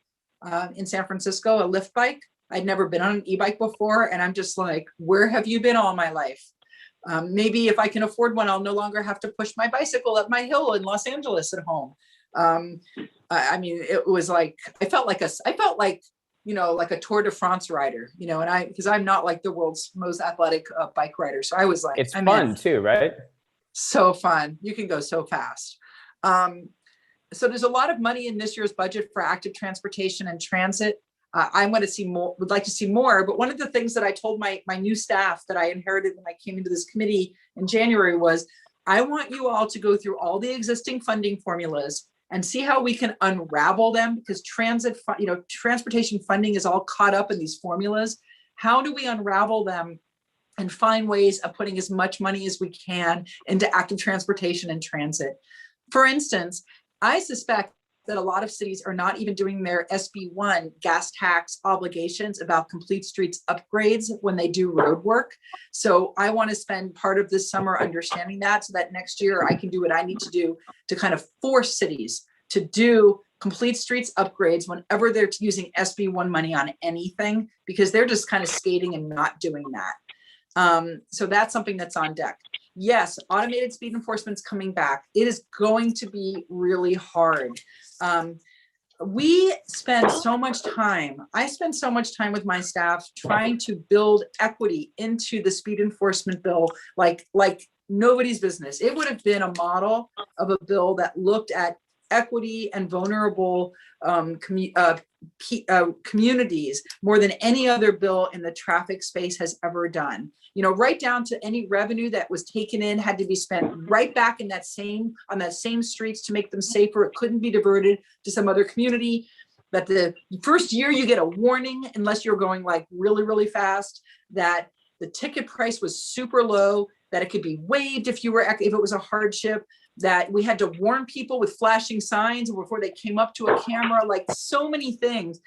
in San Francisco, a lift bike. I'd never been on an e-bike before. And I'm just like, where have you been all my life? Maybe if I can afford one, I'll no longer have to push my bicycle up my hill in Los Angeles at home. I mean, it was like, I felt like like a Tour de France rider, and because I'm not like the world's most athletic bike rider. So I was like, it's fun too, right? So fun. You can go so fast. So there's a lot of money in this year's budget for active transportation and transit. I'm going to see more, would like to see more. But one of the things that I told my new staff that I inherited when I came into this committee in January was, I want you all to go through all the existing funding formulas and see how we can unravel them, because transportation funding is all caught up in these formulas. How do we unravel them and find ways of putting as much money as we can into active transportation and transit? For instance, I suspect that a lot of cities are not even doing their SB1 gas tax obligations about complete streets upgrades when they do road work. So I want to spend part of this summer understanding that, so that next year I can do what I need to do to kind of force cities to do complete streets upgrades whenever they're using SB1 money on anything, because they're just kind of skating and not doing that. So that's something that's on deck. Yes, automated speed enforcement's coming back. It is going to be really hard. We spend so much time, I spend so much time with my staff trying to build equity into the speed enforcement bill, like nobody's business. It would have been a model of a bill that looked at equity and vulnerable communities more than any other bill in the traffic space has ever done. You know, right down to any revenue that was taken in had to be spent right back in that same streets to make them safer. It couldn't be diverted to some other community. That the first year you get a warning unless you're going like really, really fast, that the ticket price was super low, that it could be waived if it was a hardship, that we had to warn people with flashing signs before they came up to a camera, like so many things.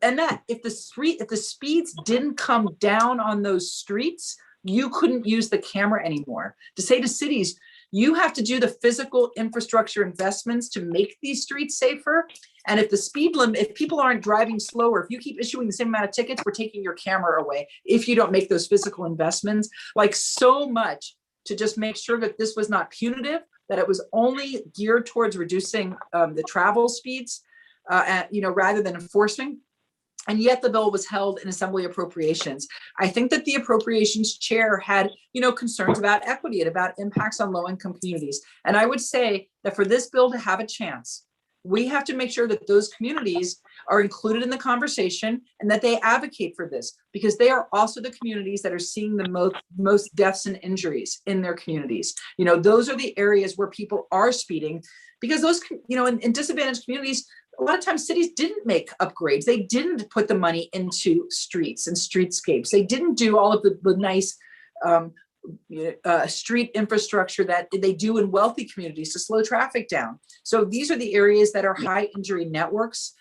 And that if the speeds didn't come down on those streets, you couldn't use the camera anymore. To say to cities, you have to do the physical infrastructure investments to make these streets safer. And if the speed limit, if people aren't driving slower, if you keep issuing the same amount of tickets, we're taking your camera away if you don't make those physical investments. Like so much to just make sure that this was not punitive, that it was only geared towards reducing the travel speeds, rather than enforcing. And yet the bill was held in Assembly Appropriations. I think that the Appropriations Chair had, concerns about equity and about impacts on low-income communities. And I would say that for this bill to have a chance, we have to make sure that those communities are included in the conversation and that they advocate for this, because they are also the communities that are seeing the most deaths and injuries in their communities. Those are the areas where people are speeding, because those, in disadvantaged communities, a lot of times cities didn't make upgrades. They didn't put the money into streets and streetscapes. They didn't do all of the nice street infrastructure that they do in wealthy communities to slow traffic down. So these are the areas that are high injury networks,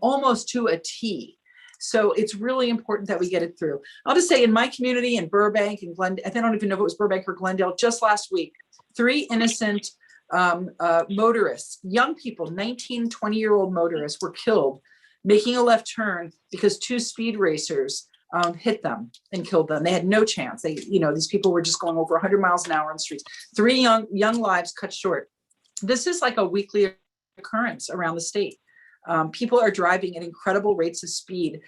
almost to a T. So it's really important that we get it through. I'll just say in my community in Burbank and Glendale, I don't even know if it was Burbank or Glendale, just last week, 3 innocent motorists, young people, 19, 20-year-old motorists were killed making a left turn because 2 speed racers hit them and killed them. They had no chance. These people were just going over 100 miles an hour on the streets. 3 young lives cut short. This is like a weekly occurrence around the state. People are driving at incredible rates of speed.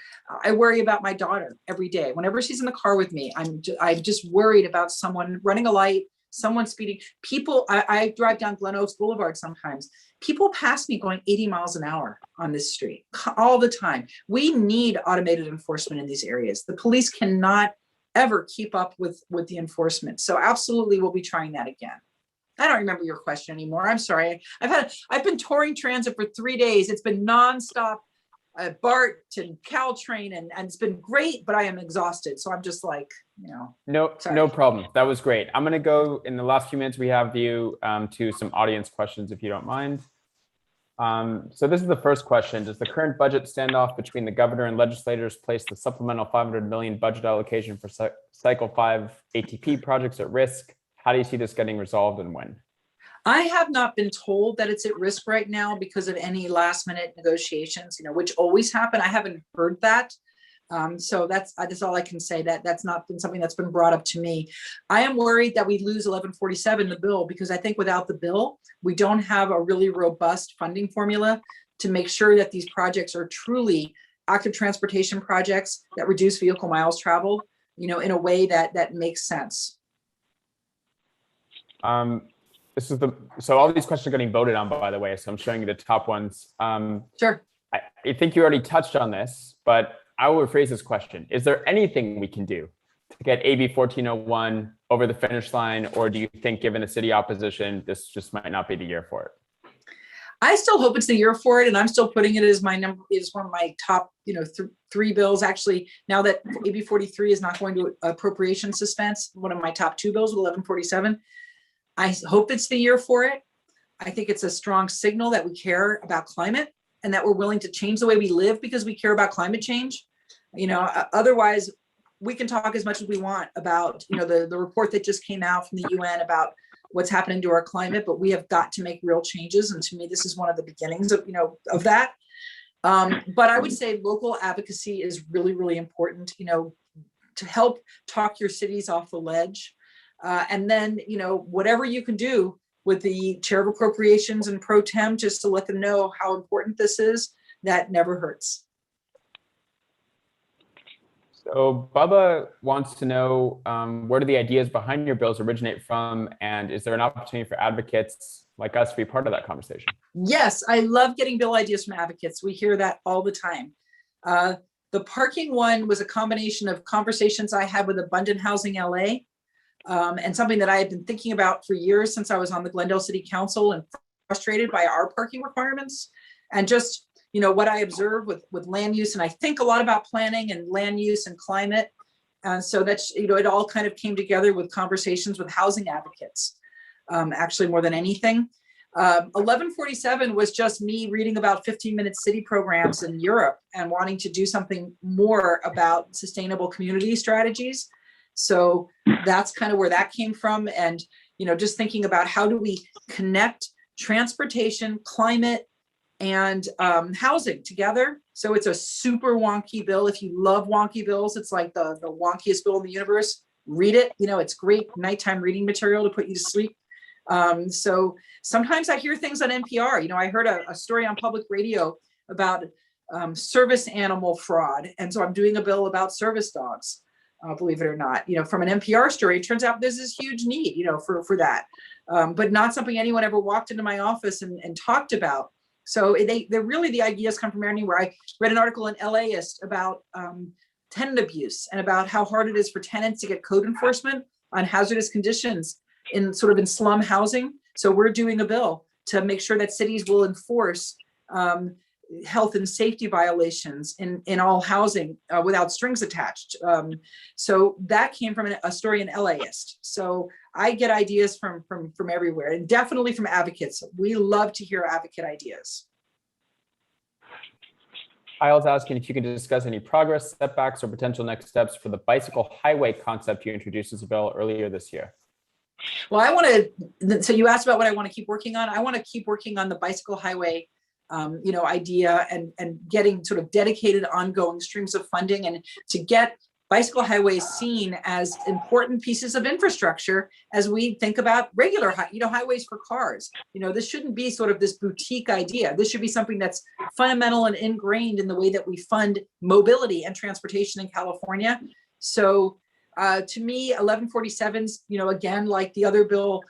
I worry about my daughter every day. Whenever she's in the car with me, I'm just worried about someone running a light, someone speeding. I drive down Glen Oaks Boulevard sometimes. People pass me going 80 miles an hour on this street all the time. We need automated enforcement in these areas. The police cannot ever keep up with the enforcement. So absolutely, we'll be trying that again. I don't remember your question anymore. I'm sorry. I've been touring transit for 3 days. It's been nonstop, BART to Caltrain, and it's been great, but I am exhausted. So I'm just like, No problem. That was great. I'm going to go in the last few minutes we have you to some audience questions, if you don't mind. So this is the first question. Does the current budget standoff between the governor and legislators place the supplemental $500 million budget allocation for Cycle 5 ATP projects at risk? How do you see this getting resolved and when? I have not been told that it's at risk right now because of any last minute negotiations, which always happen. I haven't heard that. So that's all I can say. That's not been something that's been brought up to me. I am worried that we lose 1147, the bill, because I think without the bill, we don't have a really robust funding formula to make sure that these projects are truly active transportation projects that reduce vehicle miles traveled, in a way that makes sense. So all these questions are getting voted on, by the way, so I'm showing you the top ones. Sure. I think you already touched on this, but I will rephrase this question. Is there anything we can do to get AB 1401 over the finish line, or do you think, given the city opposition, this just might not be the year for it? I still hope it's the year for it, and I'm still putting it as one of my top, 3 bills. Actually, now that AB 43 is not going to appropriation suspense, one of my top 2 bills with 1147. I hope it's the year for it. I think it's a strong signal that we care about climate and that we're willing to change the way we live because we care about climate change. Otherwise, we can talk as much as we want about, the report that just came out from the UN about what's happening to our climate, but we have got to make real changes. And to me, this is one of the beginnings of that. But I would say local advocacy is really, really important, to help talk your cities off the ledge. And then, whatever you can do with the chair of appropriations and pro tem, just to let them know how important this is, that never hurts. So Bubba wants to know, where do the ideas behind your bills originate from? And is there an opportunity for advocates like us to be part of that conversation? Yes, I love getting bill ideas from advocates. We hear that all the time. The parking one was a combination of conversations I had with Abundant Housing LA, and something that I had been thinking about for years since I was on the Glendale City Council and frustrated by our parking requirements. And just, you know, what I observe with land use, and I think a lot about planning and land use and climate. And so that's, you know, it all kind of came together with conversations with housing advocates, actually more than anything. 1147 was just me reading about 15-minute city programs in Europe and wanting to do something more about sustainable community strategies. So that's kind of where that came from. And, you know, just thinking about how do we connect transportation, climate, and housing together. So it's a super wonky bill. If you love wonky bills, it's like the wonkiest bill in the universe. Read it. You know, it's great nighttime reading material to put you to sleep. So sometimes I hear things on NPR. You know, I heard a story on public radio about service animal fraud. And so I'm doing a bill about service dogs, believe it or not. You know, from an NPR story, it turns out there's this huge need, you know, for that, but not something anyone ever walked into my office and talked about. So they're really, the ideas come from anywhere. I read an article in LAist about tenant abuse and about how hard it is for tenants to get code enforcement on hazardous conditions in slum housing. So we're doing a bill to make sure that cities will enforce health and safety violations in all housing without strings attached. So that came from a story in LAist. So I get ideas from everywhere, and definitely from advocates. We love to hear advocate ideas. Kyle's asking if you can discuss any progress, setbacks, or potential next steps for the bicycle highway concept you introduced as a bill earlier this year. Well, I want to, so you asked about what I want to keep working on. I want to keep working on the bicycle highway you know, idea and getting sort of dedicated ongoing streams of funding, and to get bicycle highways seen as important pieces of infrastructure as we think about regular, you know, highways for cars. You know, this shouldn't be sort of this boutique idea. This should be something that's fundamental and ingrained in the way that we fund mobility and transportation in California. So to me, 1147's, you know, again, like the other bill,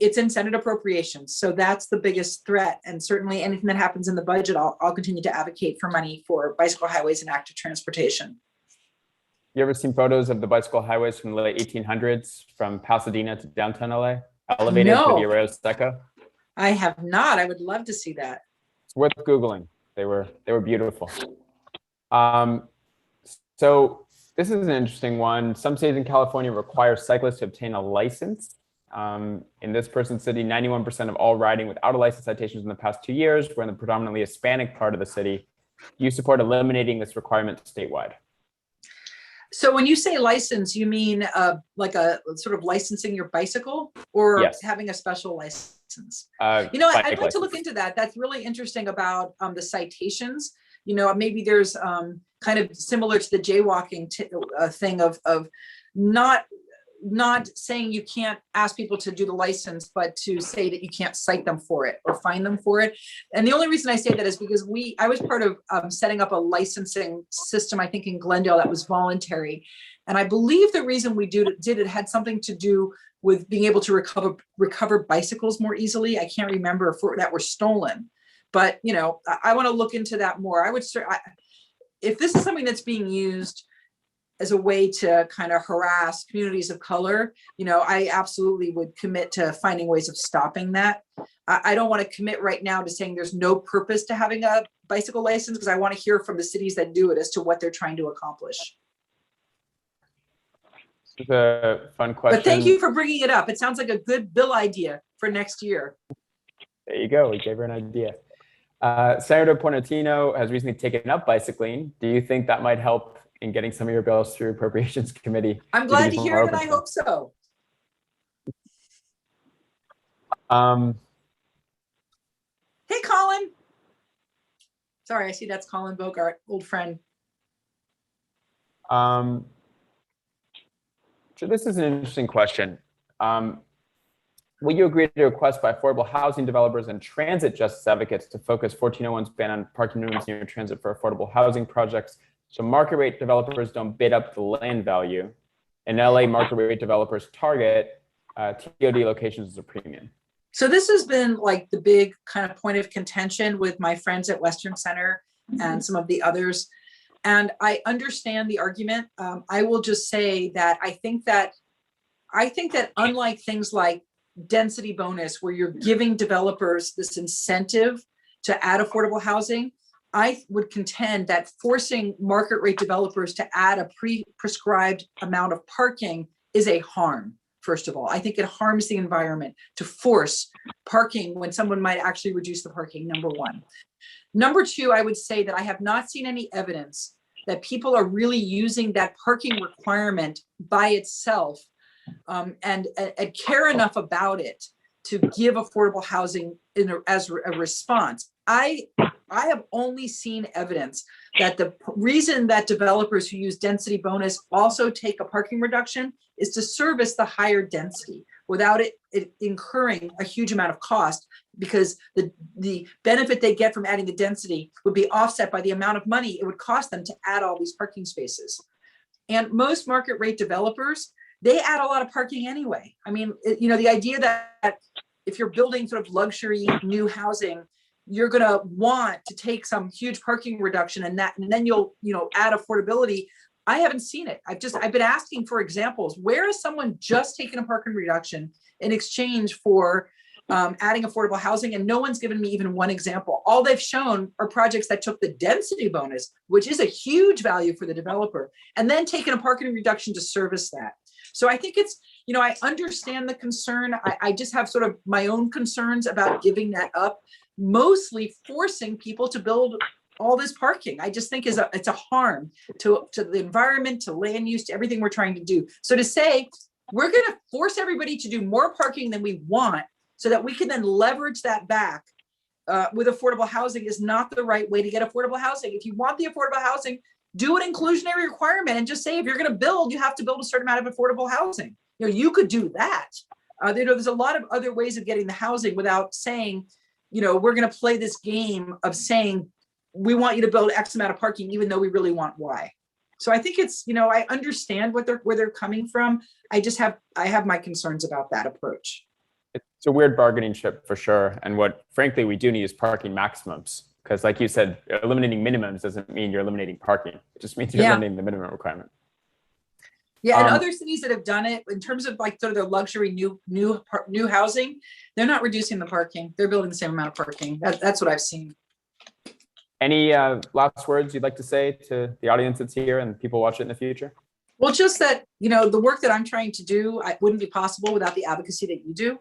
it's in Senate appropriations. So that's the biggest threat. And certainly anything that happens in the budget, I'll continue to advocate for money for bicycle highways and active transportation. You ever seen photos of the bicycle highways from the late 1800s from Pasadena to downtown LA, elevated to the Arroyo Seco? I have not. I would love to see that. It's worth Googling. They were beautiful. So this is an interesting one. Some states in California require cyclists to obtain a license. In this person's city, 91% of all riding without a license citations in the past 2 years were in the predominantly Hispanic part of the city. Do you support eliminating this requirement statewide? So when you say license, you mean like a sort of licensing your bicycle, or Yes. having a special license? You know, I'd like to look into that. That's really interesting about the citations. You know, maybe there's kind of similar to the jaywalking thing of not saying you can't ask people to do the license, but to say that you can't cite them for it or fine them for it. And the only reason I say that is because I was part of setting up a licensing system, I think in Glendale, that was voluntary. And I believe the reason we did it had something to do with being able to recover bicycles more easily. I can't remember if that were stolen, but you know, I want to look into that more. If this is something that's being used as a way to kind of harass communities of color, you know, I absolutely would commit to finding ways of stopping that. I don't want to commit right now to saying there's no purpose to having a bicycle license, because I want to hear from the cities that do it as to what they're trying to accomplish. It's a fun question. But thank you for bringing it up. It sounds like a good bill idea for next year. There you go. We gave her an idea. Senator Pornatino has recently taken up bicycling. Do you think that might help in getting some of your bills through Appropriations Committee? I'm glad to hear it, and I hope so. Hey, Colin. Sorry, I see that's Colin Bogart, old friend. So this is an interesting question. Will you agree to a request by affordable housing developers and transit justice advocates to focus 1401's ban on parking minimums near transit for affordable housing projects, so market rate developers don't bid up the land value? In LA, market rate developers target TOD locations as a premium. So this has been like the big kind of point of contention with my friends at Western Center and some of the others. And I understand the argument. I will just say that I think that unlike things like density bonus, where you're giving developers this incentive to add affordable housing, I would contend that forcing market rate developers to add a prescribed amount of parking is a harm. First of all, I think it harms the environment to force parking when someone might actually reduce the parking, number one. Number two, I would say that I have not seen any evidence that people are really using that parking requirement by itself and care enough about it to give affordable housing as a response. I have only seen evidence that the reason that developers who use density bonus also take a parking reduction is to service the higher density without it incurring a huge amount of cost, because the benefit they get from adding the density would be offset by the amount of money it would cost them to add all these parking spaces. And most market rate developers, they add a lot of parking anyway. I mean, the idea that if you're building sort of luxury new housing, you're going to want to take some huge parking reduction and then you'll add affordability. I haven't seen it. I've been asking for examples. Where has someone just taken a parking reduction in exchange for adding affordable housing? And no one's given me even one example. All they've shown are projects that took the density bonus, which is a huge value for the developer, and then taken a parking reduction to service that. So I think it's, I understand the concern. I just have sort of my own concerns about giving that up, mostly forcing people to build all this parking. I just think it's a harm to the environment, to land use, to everything we're trying to do. So to say, we're going to force everybody to do more parking than we want so that we can then leverage that back with affordable housing is not the right way to get affordable housing. If you want the affordable housing, do an inclusionary requirement and just say, if you're going to build, you have to build a certain amount of affordable housing. You could do that. There's a lot of other ways of getting the housing without saying, we're going to play this game of saying, we want you to build X amount of parking, even though we really want Y. So I think it's, I understand where they're coming from. I have my concerns about that approach. It's a weird bargaining chip for sure. And what, frankly, we do need is parking maximums. Because like you said, eliminating minimums doesn't mean you're eliminating parking. It just means you're eliminating the minimum requirement. Yeah, and other cities that have done it, in terms of like sort of their luxury new housing, they're not reducing the parking. They're building the same amount of parking. That's what I've seen. Any last words you'd like to say to the audience that's here and people watch it in the future? Well, just that, the work that I'm trying to do, wouldn't be possible without the advocacy that you do.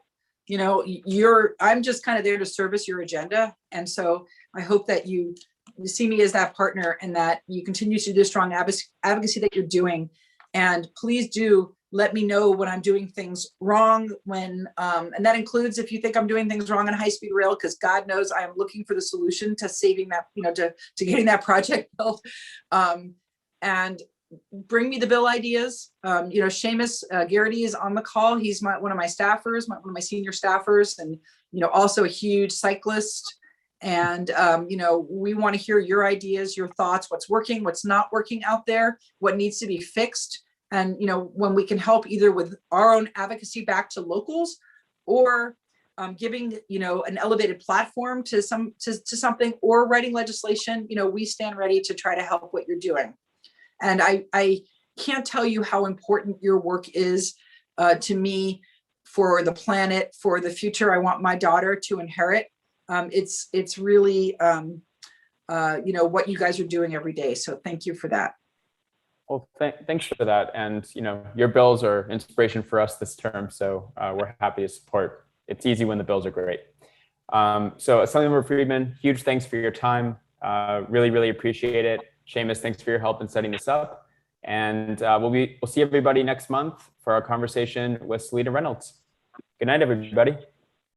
I'm just kind of there to service your agenda. And so I hope that you see me as that partner and that you continue to do the strong advocacy that you're doing. And please do let me know when I'm doing things wrong, and that includes if you think I'm doing things wrong on Highspeed Rail, because God knows I am looking for the solution to saving that, to getting that project built. And bring me the bill ideas. Seamus Garrity is on the call. He's one of my staffers, one of my senior staffers, and also a huge cyclist. And we want to hear your ideas, your thoughts, what's working, what's not working out there, what needs to be fixed. And when we can help either with our own advocacy back to locals, or giving an elevated platform to something, or writing legislation, we stand ready to try to help what you're doing. And I can't tell you how important your work is to me, for the planet, for the future I want my daughter to inherit. It's really what you guys are doing every day. So thank you for that. Well, thanks for that. And your bills are inspiration for us this term. So we're happy to support. It's easy when the bills are great. So Assemblymember Friedman, huge thanks for your time. Really, really appreciate it. Seamus, thanks for your help in setting this up. And we'll see everybody next month for our conversation with Selena Reynolds. Good night, everybody.